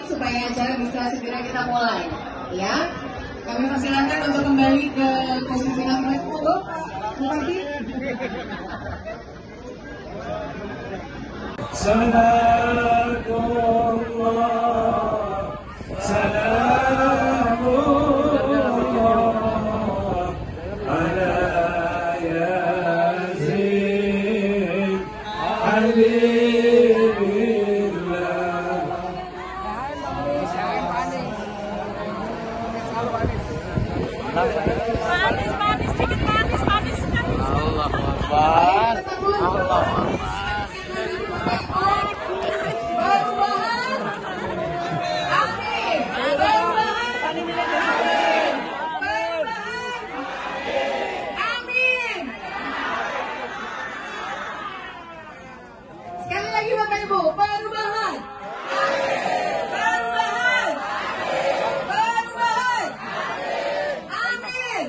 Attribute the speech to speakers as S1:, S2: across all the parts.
S1: supaya acara bisa segera kita mulai. Ya, kami persilakan untuk kembali ke posisi masing-masing. Monggo, Bupati.
S2: Manis, sedikit manis.
S3: Allah Akbar. Allah Akbar.
S1: Sekali lagi Bapak Ibu, perubahan. Amin.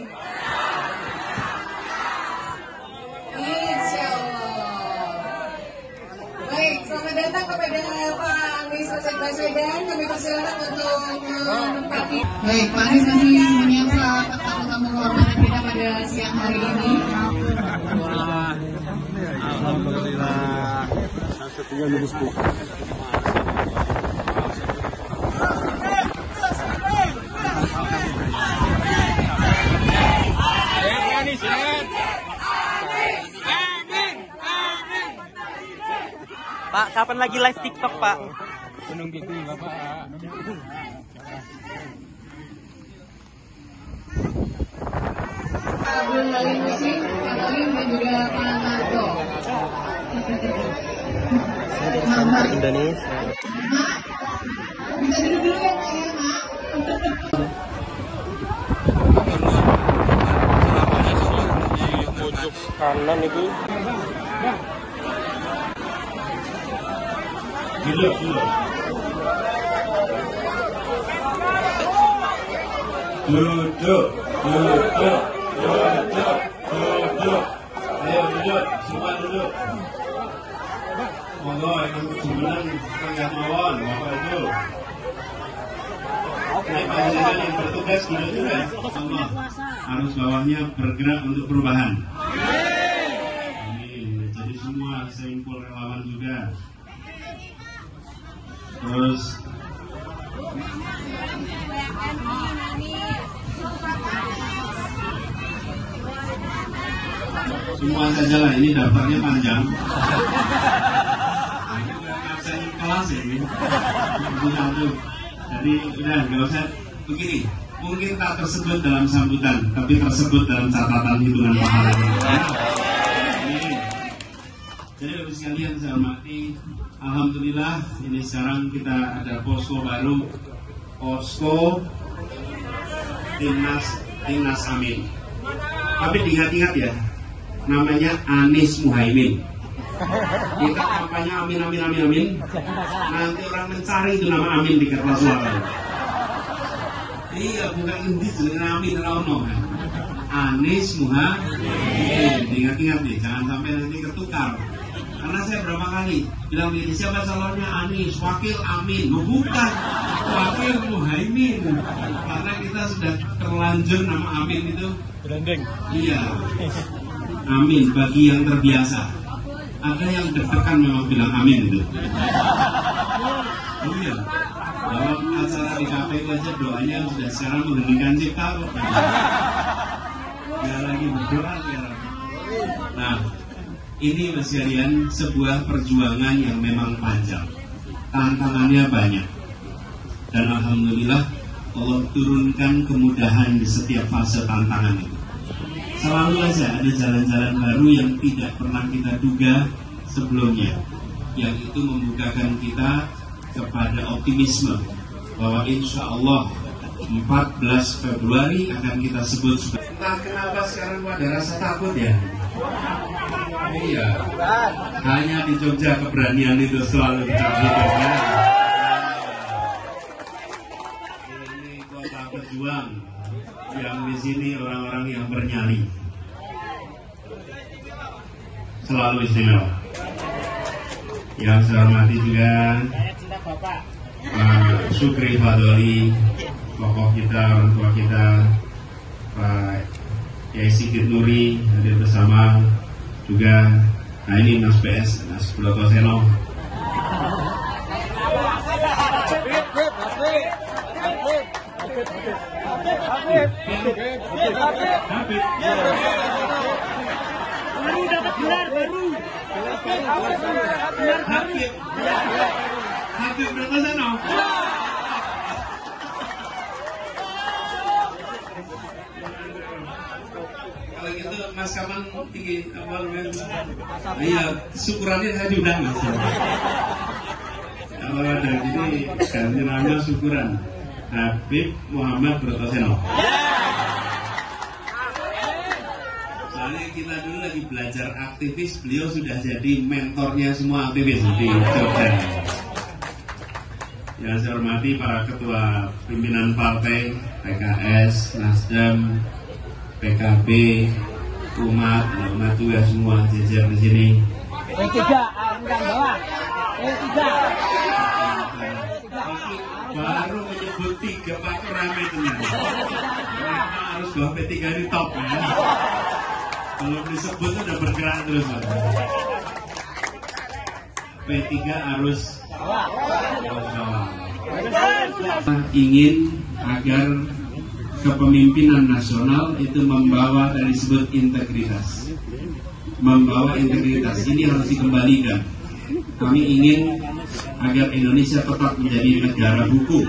S1: Insya Allah. Baik, selamat datang kepada Pak Anies Baswedan. Kami persilakan untuk menempati. Baik, Pak Anies masih menyapa tamu-tamu kehormatan kita pada siang hari ini.
S3: Alhamdulillah. Satunya lulus Bu. Pak, kapan lagi live TikTok, Pak?
S4: Menunggu itu, Bapak.
S1: Abdul Halim Musik, Pak Halim dan juga Pak Narto. Mama.
S3: Indonesia.
S1: Mak, bisa duduk dulu ya Pak ya, Mak.
S3: Pojok kanan itu.
S4: Duduk. Ayo duduk, semua duduk. Monggo yang kejujuran tengah mawon, Bapak Ibu. Ini panjenengan yang bertugas duduk juga. Allah, arus bawahnya bergerak untuk perubahan. Amin. Jadi semua seimpul relawan juga. Terus semua saja lah, ini daftarnya panjang. Saya kelas ini. Jadi udah nggak usah begini. Mungkin tak tersebut dalam sambutan, tapi tersebut dalam catatan hitungan pahala. Jadi Bapak sekalian saya hormati, alhamdulillah ini sekarang kita ada posko baru, posko Timnas Amin. Tapi diingat-ingat ya, namanya Anies Muhaimin. Kita kampanye amin. Nanti orang mencari itu nama Amin di kertas suara. Iya, bukan endi jenenge Amin Rano. Anies Muhaimin. Ingat-ingat nih, jangan sampai nanti ketukar. Karena saya berapa kali bilang ini siapa calonnya Anies, wakil Amin, bukan wakil Muhaimin. Karena kita sudah terlanjur nama Amin itu
S3: Branding.
S4: Iya. Amin bagi yang terbiasa. Ada yang deg-degan memang bilang amin itu. Iya. Dalam acara di KPU aja doanya sudah sekarang mengheningkan cipta. Dia lagi berdoa sekarang. Nah, ini Mas Yarian sebuah perjuangan yang memang panjang. Tantangannya banyak. Dan alhamdulillah Allah turunkan kemudahan di setiap fase tantangan itu. Selalu aja ada jalan-jalan baru yang tidak pernah kita duga sebelumnya, yang itu membukakan kita kepada optimisme bahwa insya Allah 14 Februari akan kita sebut sebagai. Entah kenapa sekarang ada rasa takut ya. Iya, hanya di Jogja keberanian itu selalu dicapai. Ini kota pejuang. Yang di sini orang-orang yang bernyali selalu istimewa. Yang saya hormati juga Pak Syukri Fadoli, tokoh kita, orang tua kita, Pak Kiai Sigit Nuri hadir bersama juga. Nah ini Mas PS, Mas Broto Seno.
S3: Baru dapat gelar baru.
S4: Habib Broto Seno. Kalau gitu Mas Kaman tinggi apa namanya? Iya, syukurannya saya diundang Mas. Kalau ada jadi ganti nama syukuran Habib Muhammad Broto Seno. Soalnya kita dulu lagi belajar aktivis, beliau sudah jadi mentornya semua aktivis di Jogja. Yang saya hormati para ketua pimpinan partai PKS, Nasdem, PKB, umat juga semua jajar di sini.
S3: P3, enggak bawah. P3.
S4: Baru menyebut 3 Pak rame tenang. Harus bawa P3 di top ya. Kalau disebut udah bergerak terus Pak. P3 harus ingin agar kepemimpinan nasional itu membawa dari disebut integritas. Membawa integritas ini harus dikembalikan. Kami ingin agar Indonesia tetap menjadi negara hukum,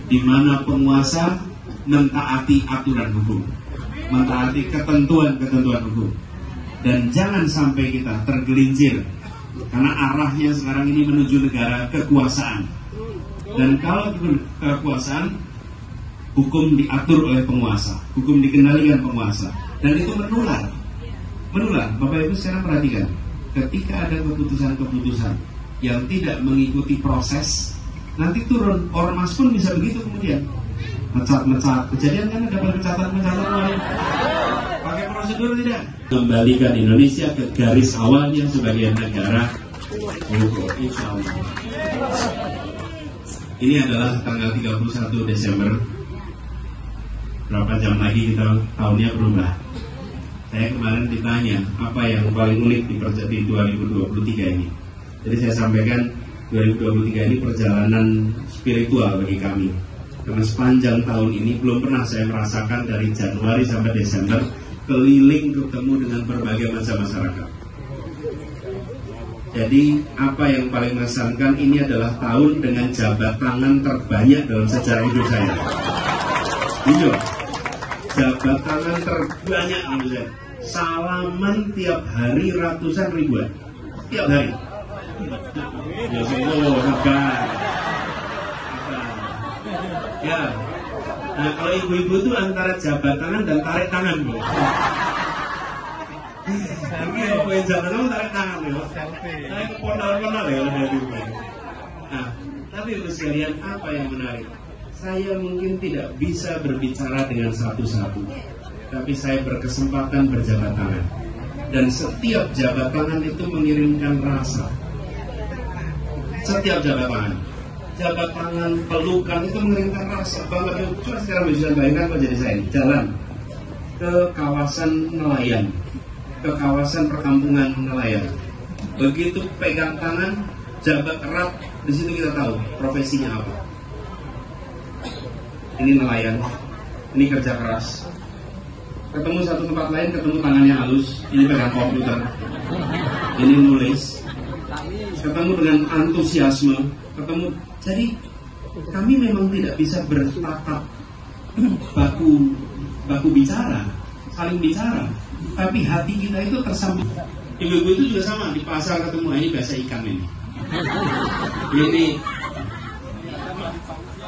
S4: di mana penguasa mentaati aturan hukum, mentaati ketentuan-ketentuan hukum, dan jangan sampai kita tergelincir karena arahnya sekarang ini menuju negara kekuasaan. Dan kalau kekuasaan, hukum diatur oleh penguasa, hukum dikendalikan penguasa, dan itu menular. Bapak Ibu sekarang perhatikan, ketika ada keputusan-keputusan yang tidak mengikuti proses, nanti turun. Ormas pun bisa begitu kemudian mecat. Kejadian kan ada pencatan lain. Pakai prosedur tidak? Kembalikan Indonesia ke garis awalnya sebagai negara hukum. Insya Allah. Ini adalah tanggal 31 Desember. Berapa jam lagi kita tahunnya berubah. Saya kemarin ditanya apa yang paling unik di 2023 ini. Jadi saya sampaikan 2023 ini perjalanan spiritual bagi kami. Karena sepanjang tahun ini belum pernah saya merasakan dari Januari sampai Desember keliling ketemu dengan berbagai macam masyarakat. Jadi apa yang paling mengesankan, ini adalah tahun dengan jabat tangan terbanyak dalam sejarah hidup saya. Jujur, jabat tangan terbanyak menurut saya. Salaman tiap hari ratusan ribuan, tiap hari. Ya ya. Nah kalau ibu-ibu itu antara jabat tangan dan tarik tangan, Bu. Tapi kalau yang jabat tangan tarik tangan, Bu. Saya kepondal-pondal ya dari rumah. Nah, tapi ibu sekalian, apa yang menarik? Saya mungkin tidak bisa berbicara dengan satu-satu, tapi saya berkesempatan berjabat tangan. Dan setiap jabat tangan itu mengirimkan rasa. Setiap jabat tangan, pelukan itu mengirimkan rasa. Bahwa coba sekarang bisa bayangkan kalau jadi saya jalan ke kawasan nelayan, ke kawasan perkampungan nelayan. Begitu pegang tangan, jabat erat, di situ kita tahu profesinya apa. Ini nelayan, ini kerja keras. Ketemu satu tempat lain, ketemu tangannya halus, ini pegang komputer, ini nulis. Ketemu dengan antusiasme, ketemu. Jadi kami memang tidak bisa bertatap baku bicara, saling bicara, tapi hati kita itu tersambung. Ibu-ibu itu juga sama, di pasar ketemu, ini biasa ikan ini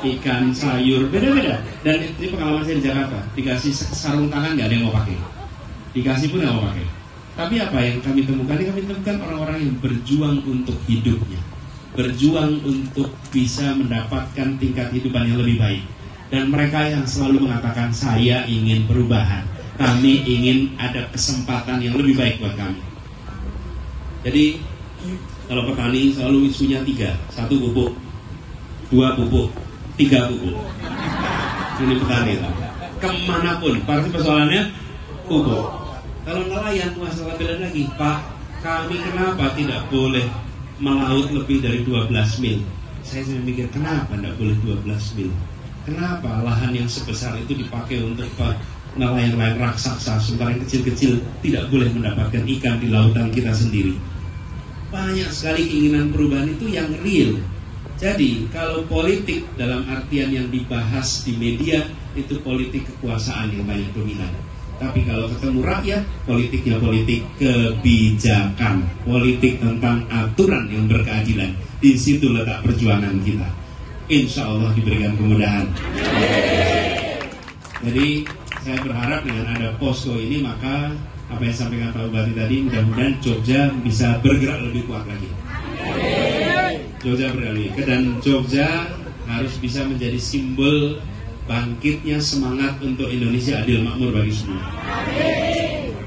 S4: ikan, sayur, beda-beda. Dan ini pengalaman saya di Jakarta, dikasih sarung tangan nggak ada yang mau pakai, dikasih pun nggak mau pakai. Tapi apa yang kami temukan? Kami temukan orang-orang yang berjuang untuk hidupnya, berjuang untuk bisa mendapatkan tingkat hidupan yang lebih baik. Dan mereka yang selalu mengatakan, saya ingin perubahan, kami ingin ada kesempatan yang lebih baik buat kami. Jadi kalau petani selalu isunya 3, 1 pupuk 2 pupuk, 3 pupuk. Ini petani itu. Kemanapun, pasti persoalannya pupuk. Kalau nelayan masalah beda lagi, Pak. Kami kenapa tidak boleh melaut lebih dari 12 mil? Saya mikir kenapa tidak boleh 12 mil? Kenapa lahan yang sebesar itu dipakai untuk nelayan-nelayan raksasa, sementara yang kecil-kecil tidak boleh mendapatkan ikan di lautan kita sendiri? Banyak sekali keinginan perubahan itu yang real. Jadi kalau politik dalam artian yang dibahas di media itu politik kekuasaan yang banyak dominan. Tapi kalau ketemu rakyat, politiknya politik kebijakan, politik tentang aturan yang berkeadilan. Di situ letak perjuangan kita. Insya Allah diberikan kemudahan. Jadi saya berharap dengan ada posko ini, maka apa yang disampaikan Pak Bupati tadi, mudah-mudahan Jogja bisa bergerak lebih kuat lagi. Jogja bergerak lebih kuat, dan Jogja harus bisa menjadi simbol bangkitnya semangat untuk Indonesia adil makmur bagi semua.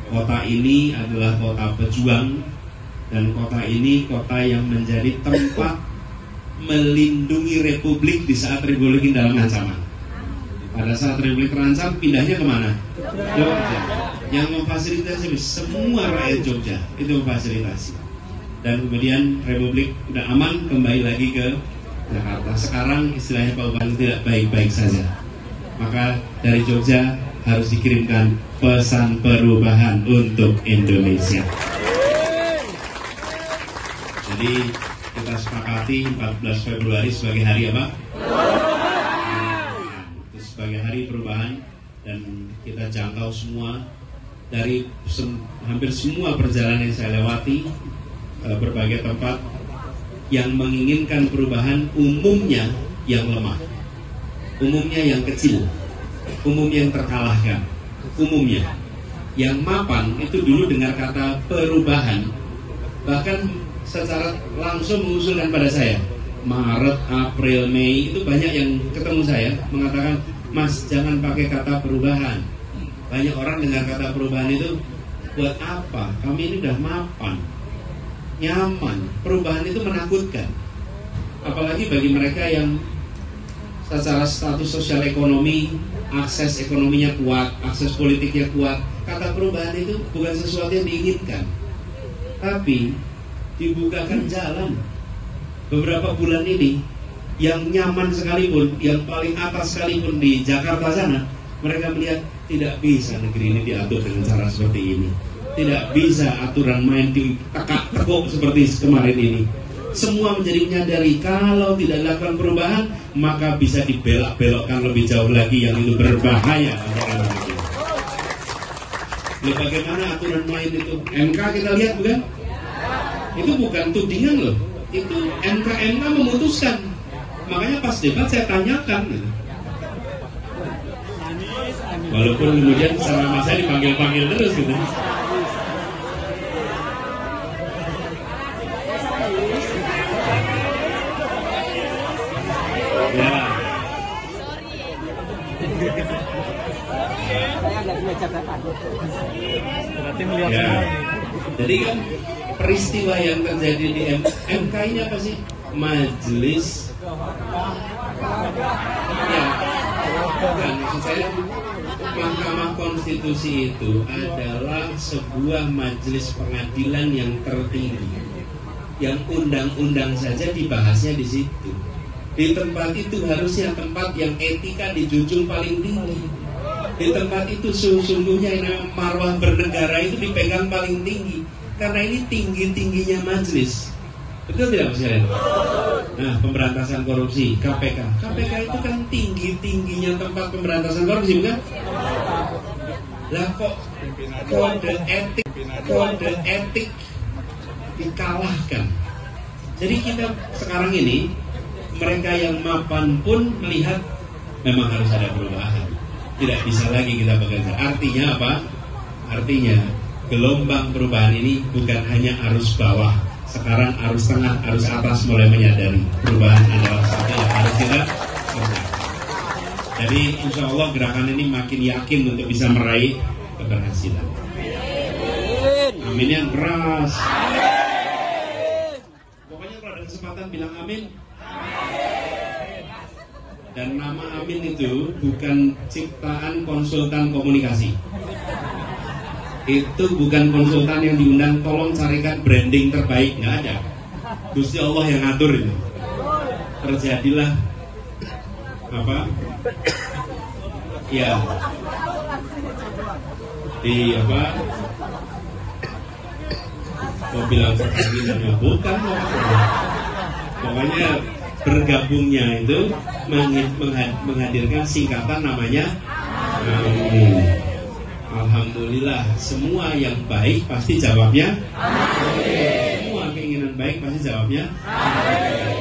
S4: Kota ini adalah kota pejuang, dan kota ini kota yang menjadi tempat melindungi Republik di saat Republik ini dalam ancaman. Pada saat Republik terancam, pindahnya kemana? Jogja. Yang memfasilitasi semua rakyat Jogja itu memfasilitasi. Dan kemudian Republik udah aman, kembali lagi ke Jakarta. Sekarang istilahnya Pak Bupati tidak baik-baik saja. Maka dari Jogja harus dikirimkan pesan perubahan untuk Indonesia. Jadi kita sepakati 14 Februari sebagai hari apa? Itu sebagai hari perubahan, dan kita jangkau semua dari hampir semua perjalanan yang saya lewati, berbagai tempat yang menginginkan perubahan, umumnya yang lemah, umumnya yang kecil, umumnya yang terkalahkan, umumnya yang mapan itu dulu dengar kata perubahan, bahkan secara langsung mengusulkan pada saya. Maret, April, Mei itu banyak yang ketemu saya mengatakan, Mas jangan pakai kata perubahan. Banyak orang dengar kata perubahan itu, buat apa? Kami ini udah mapan, nyaman. Perubahan itu menakutkan, apalagi bagi mereka yang secara status sosial ekonomi, akses ekonominya kuat, akses politiknya kuat. Kata perubahan itu bukan sesuatu yang diinginkan, tapi dibukakan jalan. Beberapa bulan ini yang nyaman sekalipun, yang paling atas sekalipun di Jakarta sana, mereka melihat tidak bisa negeri ini diatur dengan cara seperti ini. Tidak bisa aturan main ditekak-tekuk seperti kemarin ini. Semua menjadi menyadari kalau tidak dilakukan perubahan, maka bisa dibelok-belokkan lebih jauh lagi yang itu berbahaya. Loh, bagaimana aturan main itu? MK kita lihat bukan? Itu bukan tudingan loh. Itu MK memutuskan. Makanya pas debat saya tanyakan. Walaupun kemudian sama saya dipanggil-panggil terus gitu. Ya. Jadi kan peristiwa yang terjadi di MK ini apa sih? Majelis. Ya, bukan, maksud saya Mahkamah Konstitusi itu adalah sebuah majelis pengadilan yang tertinggi, yang undang-undang saja dibahasnya di situ. Di tempat itu harusnya tempat yang etika dijunjung paling tinggi. Di tempat itu sesungguhnya yang marwah bernegara itu dipegang paling tinggi. Karena ini tinggi-tingginya majelis. Betul tidak Mas Yaren? Nah, pemberantasan korupsi, KPK. KPK itu kan tinggi-tingginya tempat pemberantasan korupsi, bukan? Lah kok kode etik dikalahkan. Jadi kita sekarang ini, mereka yang mapan pun melihat memang harus ada perubahan. Tidak bisa lagi kita bekerja. Artinya apa? Artinya gelombang perubahan ini bukan hanya arus bawah. Sekarang arus tengah, arus atas mulai menyadari perubahan adalah sesuatu yang harus kita kerjakan. Jadi insya Allah gerakan ini makin yakin untuk bisa meraih keberhasilan. Amin yang keras. Pokoknya kalau ada kesempatan bilang amin. Dan nama Amin itu bukan ciptaan konsultan komunikasi. Itu bukan konsultan yang diundang, tolong carikan branding terbaik, nggak ada. Gusti Allah yang ngatur itu. Terjadilah apa? Ya, di apa? Mau bilang perkawinan ya bukan, pokoknya bergabungnya itu menghadirkan singkatan namanya Amin. Alhamdulillah, semua yang baik pasti jawabnya Amin. Semua keinginan baik pasti jawabnya Amin.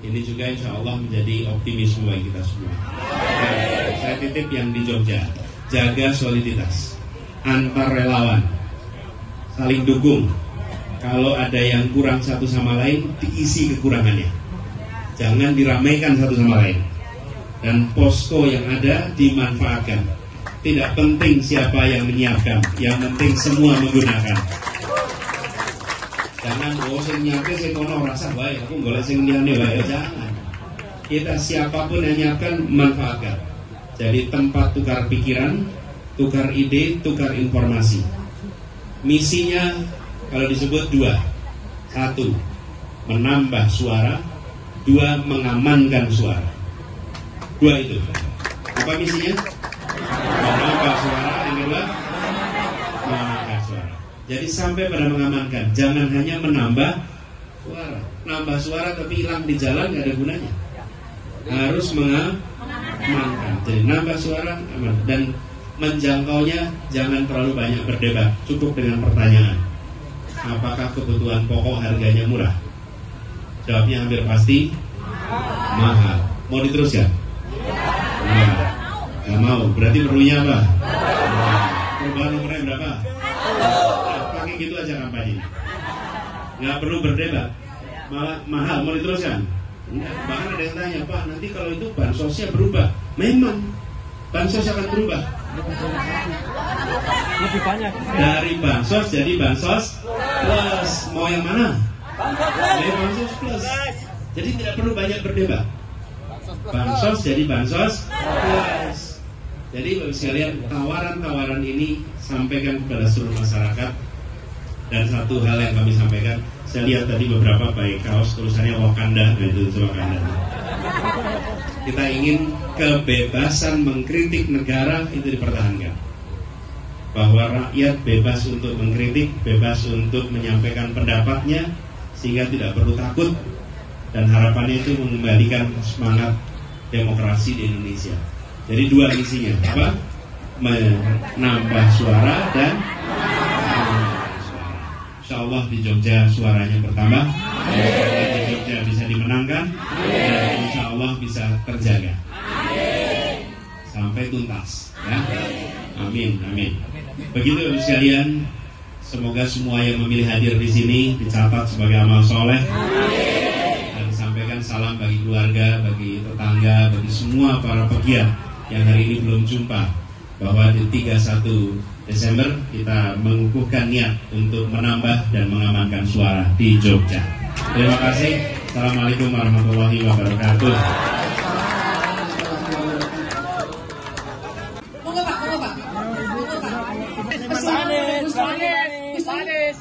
S4: Ini juga insya Allah menjadi optimisme bagi kita semua. Dan saya titip yang di Jogja, jaga soliditas antar relawan, saling dukung. Kalau ada yang kurang satu sama lain, diisi kekurangannya. Jangan diramaikan satu sama lain. Dan posko yang ada dimanfaatkan. Tidak penting siapa yang menyiapkan, yang penting semua menggunakan. Jangan sing nyiapke sing kono rasa bae, aku golek sing liyane wae, jangan. Kita siapapun yang nyiapkan manfaatkan. Jadi tempat tukar pikiran, tukar ide, tukar informasi. Misinya kalau disebut dua. Satu, menambah suara. Dua, mengamankan suara. Dua itu. Apa misinya? Menambah suara. Yang kedua, mengamankan suara. Jadi sampai pada mengamankan. Jangan hanya menambah suara. Nambah suara tapi hilang di jalan gak ada gunanya. Harus mengamankan. Jadi nambah suara aman. Dan menjangkaunya jangan terlalu banyak berdebat. Cukup dengan pertanyaan. Apakah kebutuhan pokok harganya murah? Jawabnya hampir pasti mahal. Mau diteruskan? Nah, nggak mau. Berarti perlunya apa? Perubahan nomornya berapa? Nah, pakai gitu aja kampanye. Nggak perlu berdebat. Malah mahal. Mau diteruskan? Enggak. Bahkan ada yang tanya, Pak, nanti kalau itu bansosnya berubah. Memang bansos akan berubah.
S3: Lebih banyak.
S4: Dari bansos jadi bansos plus. Mau yang mana? Bansos plus. Jadi tidak perlu banyak berdebat. Bansos jadi bansos plus. Jadi Bapak sekalian, tawaran-tawaran ini sampaikan kepada seluruh masyarakat. Dan satu hal yang kami sampaikan, saya lihat tadi beberapa baik kaos tulisannya Wakanda, itu Wakanda. Kita ingin kebebasan mengkritik negara itu dipertahankan. Bahwa rakyat bebas untuk mengkritik, bebas untuk menyampaikan pendapatnya, sehingga tidak perlu takut. Dan harapannya itu mengembalikan semangat demokrasi di Indonesia. Jadi dua misinya, apa? Menambah suara dan insya Allah di Jogja suaranya bertambah, di Jogja bisa dimenangkan, dan insya Allah bisa terjaga sampai tuntas, ya. Amin, amin. Begitu Bapak sekalian, semoga semua yang memilih hadir di sini dicatat sebagai amal soleh. Dan disampaikan salam bagi keluarga, bagi tetangga, bagi semua para pegiat yang hari ini belum jumpa, bahwa di 31 Desember kita mengukuhkan niat untuk menambah dan mengamankan suara di Jogja. Terima kasih. Assalamualaikum warahmatullahi wabarakatuh.
S3: Manis.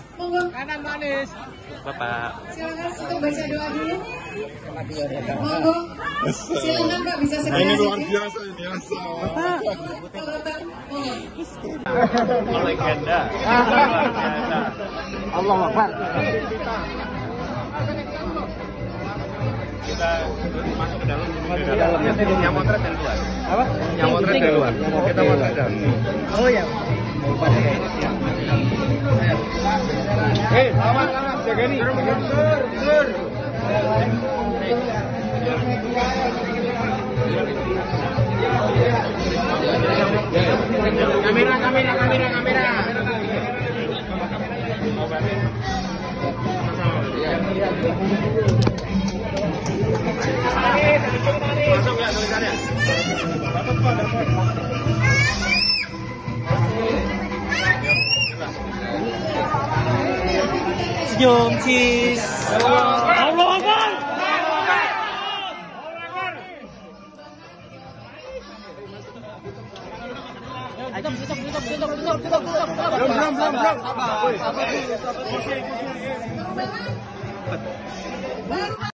S3: Kanan manis.
S2: Bapak.
S1: Silakan untuk baca doa dulu. Monggo. Silakan Pak, bisa segera.
S5: Ini luar biasa ini asal.
S2: Legenda.
S3: Allah Akbar.
S2: Kita masuk ke dalam. Yang motret dari luar.
S3: Apa?
S2: Yang motret dari luar. Kita motret dalam.
S3: Oh ya.
S5: Lawan jaga ini. Sur. Kamera. Masuk ya tulisannya.
S3: Senyum cheese. Allah Akbar.
S5: Belum.